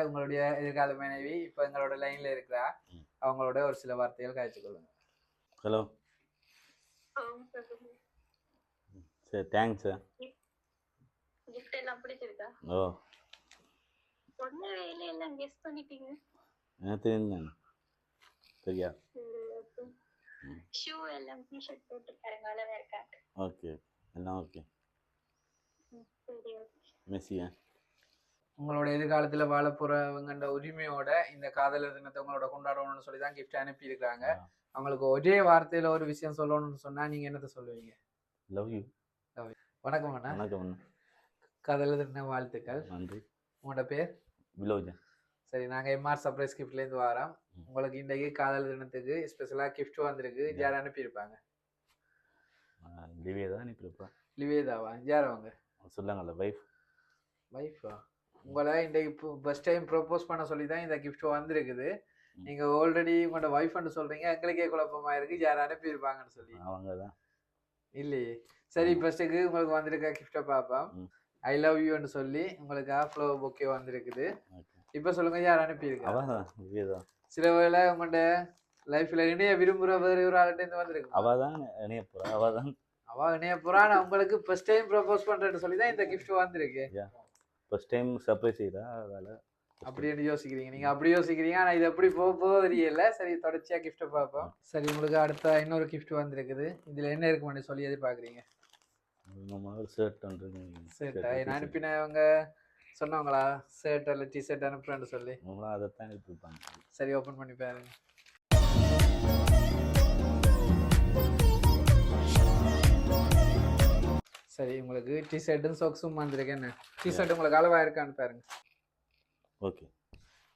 உங்களுடைய எதிர்கால மனைவி இப்ப எங்களோட லைன்ல இருக்கிறா. அவங்களோட ஒரு சில வார்த்தைகள் காய்ச்சி கொள்ளுங்க. ஹலோ. சரி, தேங்க்ஸ் சார். கிஃப்ட் எல்லாம் பிடிச்சிருக்கா? ஓ, பொண்ணு வேலை எல்லாம் கெஸ் பண்ணிட்டீங்க. எனக்கு தெரியும். சரியா? ஷூ எல்லாம் டி-ஷர்ட் போட்டு பாருங்க, அழகா இருக்கா. ஓகே, எல்லாம் ஓகே. சரி, மெஸ்ஸியா? உங்களோட எதிர்காலத்துல வாழ போறவங்கன்ற உரிமையோட இந்த காதலர் தினத்தை உங்களோட கொண்டாடணும்னு சொல்லி தான் கிஃப்ட் அனுப்பி இருக்காங்க. அவங்களுக்கு ஒரே வார்த்தையில ஒரு விஷயம் சொல்லணும்னு சொன்னா நீங்க என்னத்த சொல்லுவீங்க? Love you. வணக்கம் அண்ணா. வணக்கம். காதலர் தின வாழ்த்துக்கள். நன்றி. உங்களோட பேர்? விலோஜா. சரி, நாங்க எம்ஆர் சர்ப்ரைஸ் கிஃப்ட்ல இருந்து வரோம். உங்களுக்கு இன்றைக்கு காதலர் தினத்துக்கு ஸ்பெஷலா கிஃப்ட் வந்திருக்கு. யார் அனுப்பியிருப்பாங்க? லிவேதா அனுப்பியிருப்பா. லிவேதாவா? யார் அவங்க? சொல்லாங்கல்ல, வைஃபா? உங்களை இன்றைக்கு ஃபர்ஸ்ட் டைம் ப்ரொபோஸ் பண்ண சொல்லி தான் இந்த கிஃப்ட் வந்திருக்குது. நீங்க ஆல்ரெடி உங்களோட வைஃப்னு சொல்றீங்க. எங்களுக்கே குழப்பமா இருக்கு யார் அனுப்பியிருப்பாங்கன்னு சொல்லி. அவங்க தான் இல்லையே. சரி, ஃபர்ஸ்ட்டுக்கு உங்களுக்கு வந்திருக்க கிஃப்டை பார்ப்போம். ஐ லவ் யூன்னு சொல்லி உங்களுக்கு ஃப்ளவர் பொக்கே வந்திருக்குது. இப்ப சொல்லுங்க, யார் அனுப்பியிருக்கா? சில வேளை உங்களோட லைஃப்ல இணைய விரும்புற வேற ஒரு ஆள்கிட்ட இருந்து வந்திருக்கு. அவதான் இணைய போறா. அவ இணைய போறா. உங்களுக்கு ஃபர்ஸ்ட் டைம் ப்ரொபோஸ் பண்றேன்னு சொல்லி தான் இந்த கிஃப்ட் வந்திருக்கு. ஃபர்ஸ்ட் டைம் சர்ப்ரைஸ் செய்தா, அதனால அப்படின்னு யோசிக்கிறீங்க. நீங்க அப்படி யோசிக்கிறீங்க. ஆனா இது எப்படி போக தெரியல. சரி, தொடர்ச்சியா கிஃப்ட்டை பார்ப்போம். சரி, உங்களுக்கு அடுத்த இன்னொரு கிஃப்ட் வந்திருக்குது. இதுல என்ன இருக்குன்னு சொல்லி எதிர்பார்க்குறீங்க? ஷர்ட் அனுப்பினவங்க சொன்னவங்களா? ஷர்ட் அல்ல டிஷர்ட் அனுப்புறேன்னு சொல்லி அதைத்தான் அனுப்பியிருப்பாங்க. சரி, ஓப்பன் பண்ணி பாருங்க. சரி, உங்களுக்கு டிஷர்ட்டும் சாக்ஸும் வந்திருக்கு. என்ன டிஷர்ட் உங்களுக்கு அளவா இருக்கான்னு பாருங்க. ஓகே.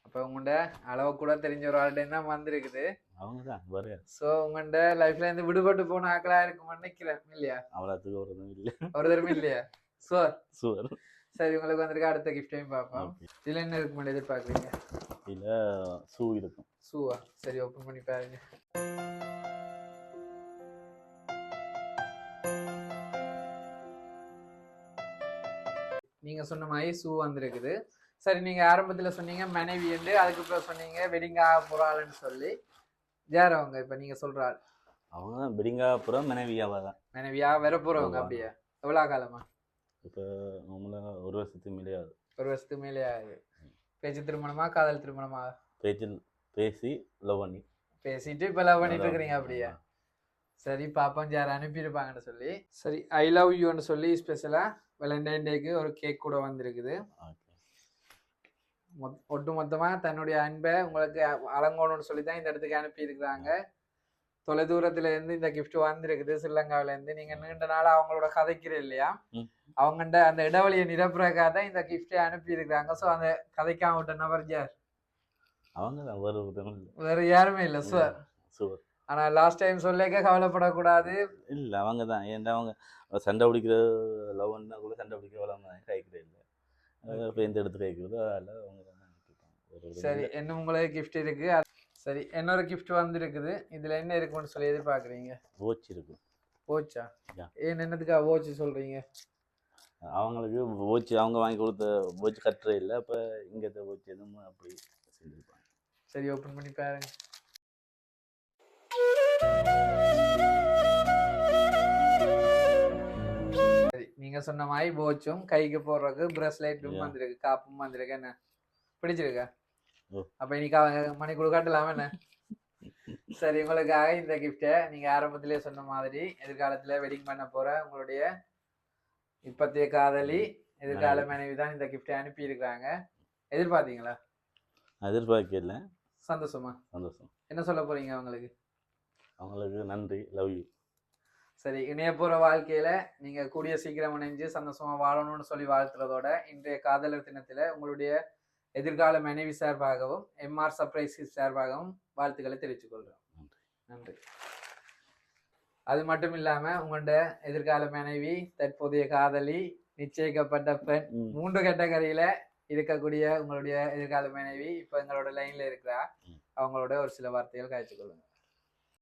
அப்போ உங்கள்கிட்ட அளவு கூட தெரிஞ்ச ஒரு ஆள்கிட்ட தான் வந்திருக்குது. அவங்க தான் வர. ஸோ உங்கள்கிட்ட லைஃப்ல இருந்து விடுபட்டு போன ஆக்களா இருக்கும்னு நினைக்கிறேன். இல்லையா? அவ்வளோத்துக்கு ஒரு தடவை இல்லை. ஒரு தடவை இல்லையா? சுவர். சரி, உங்களுக்கு வந்திருக்க அடுத்த கிஃப்டையும் பார்ப்போம். இதுல என்ன இருக்குன்னு எதிர்பார்க்குறீங்க? இல்லை, ஷூ இருக்கும். ஷூவா? சரி, ஓப்பன் பண்ணி பாருங்க. நீங்க சொன்ன மாதிரி ஷூ வந்திருக்குது. சரி, நீங்க ஆரம்பத்துல சொன்னீங்க மனைவி என்று, அதுக்கப்புறம் சொன்னீங்க வெட்டிங் ஆக போறாள்னு சொல்லி. யார் அவங்க? இப்ப நீங்க சொல்ற ஆள்? அவங்க தான் வெட்டிங் ஆக போற மனைவியாவா தான். மனைவியா வர போறவங்க? அப்படியா? எவ்வளவு காலமா? இப்போ நம்மள ஒரு வருஷத்துக்கு மேலே ஆகுது. ஒரு வருஷத்துக்கு மேலே ஆகுது. பேச்சு திருமணமா காதல் திருமணமா? பேசி லவ் பண்ணி பேசிட்டு இப்ப லவ் பண்ணிட்டு இருக்கிறீங்க. அப்படியா? சரி, பாப்போம் யார் அனுப்பியிருப்பாங்கன்னு சொல்லி. சரி, ஐ லவ் யூன்னு சொல்லி ஸ்பெஷலா வேலண்டைன் டேக்கு ஒரு கேக் கூட வந்திருக்குது. ஒட்டு மொத்தமா தன்னுடைய அன்பை உங்களுக்கு அலங்கோணும்னு சொல்லி தான் இந்த இடத்துக்கு அனுப்பி இருக்கிறாங்க. தொலை தூரத்துல இருந்து இந்த கிஃப்ட் வந்திருக்குது, ஸ்ரீலங்காவில இருந்து. நீங்க நீண்ட நாள் அவங்களோட கதைக்கிற இல்லையா, அவங்கள்ட அந்த இடைவெளியை நிரப்புறக்காக தான் இந்த கிஃப்டை அனுப்பி இருக்கிறாங்க. ஸோ அந்த கதைக்காம விட்ட நபர் யார்? அவங்க வேற யாருமே இல்லை. சார், ஆனா லாஸ்ட் டைம் சொல்லிக்க கவலைப்படக்கூடாது. இல்ல, அவங்க தான். ஏன்டா அவங்க சண்டை பிடிக்கிற லவ்னா கூட சண்டை பிடிக்கிற கைக்கிறே இல்லை. எந்த இடத்துல கைக்கிறது அதில் அவங்க தான். சரி, என்ன உங்களுக்கு கிஃப்ட் இருக்கு. சரி, இன்னொரு கிஃப்ட் வந்திருக்குது. இதுல என்ன இருக்குன்னு சொல்லி எதிர்பார்க்குறீங்க? வாட்ச் இருக்கு. வாட்சா? ஏன் என்னதுக்காக வாட்ச் சொல்றீங்க? அவங்களுக்கு வாட்ச் அவங்க வாங்கி கொடுத்த வாட்ச் கட்டுறே இல்லை. அப்போ இங்கே வாட்ச் எதுவும் அப்படி செஞ்சுருப்பாங்க. சரி, ஓப்பன் பண்ணி பாருங்க. சரி, நீங்க சொன்ன மாதிரி வாட்சும் கைக்கு போடுறதுக்கு பிரஸ்லெட்டும் வந்திருக்கு, காப்பும் வந்திருக்கு. என்ன பிடிச்சிருக்கா? அப்ப இன்னைக்கு மணி கொடுக்காட்டலாம என்ன? சரி, உங்களுக்காக இந்த கிஃப்டை நீங்க ஆரம்பத்திலே சொன்ன மாதிரி எதிர்காலத்துல வெட்டிங் பண்ண போற உங்களுடைய இப்பத்திய காதலி எதிர்கால மனைவி தான் இந்த கிஃப்டை அனுப்பி இருக்கிறாங்க. எதிர்பார்த்தீங்களா? எதிர்பார்க்கல. சந்தோஷமா? சந்தோஷம். என்ன சொல்ல போறீங்க அவங்களுக்கு? அவங்களுக்கு நன்றி, லவ் யூ. சரி, இணைய போற வாழ்க்கையில நீங்க கூடிய சீக்கிரம் இணைஞ்சு சந்தோஷமா வாழணும்னு சொல்லி வாழ்த்துறதோட இன்றைய காதலர் தினத்துல உங்களுடைய எதிர்கால மனைவி சார்பாகவும் எம்ஆர் சர்ப்ரைஸ் சார்பாகவும் வாழ்த்துக்களை தெரிவித்துக் கொள்றோம். நன்றி. அது மட்டும் இல்லாம உங்களோட எதிர்கால மனைவி, தற்போதைய காதலி, நிச்சயிக்கப்பட்ட பெண், 3 கேட்டகரியில இருக்கக்கூடிய உங்களுடைய எதிர்கால மனைவி இப்ப எங்களோட லைன்ல இருக்கிறா. அவங்களோட ஒரு சில வார்த்தைகள் காய்ச்சி கொள்ளுங்க.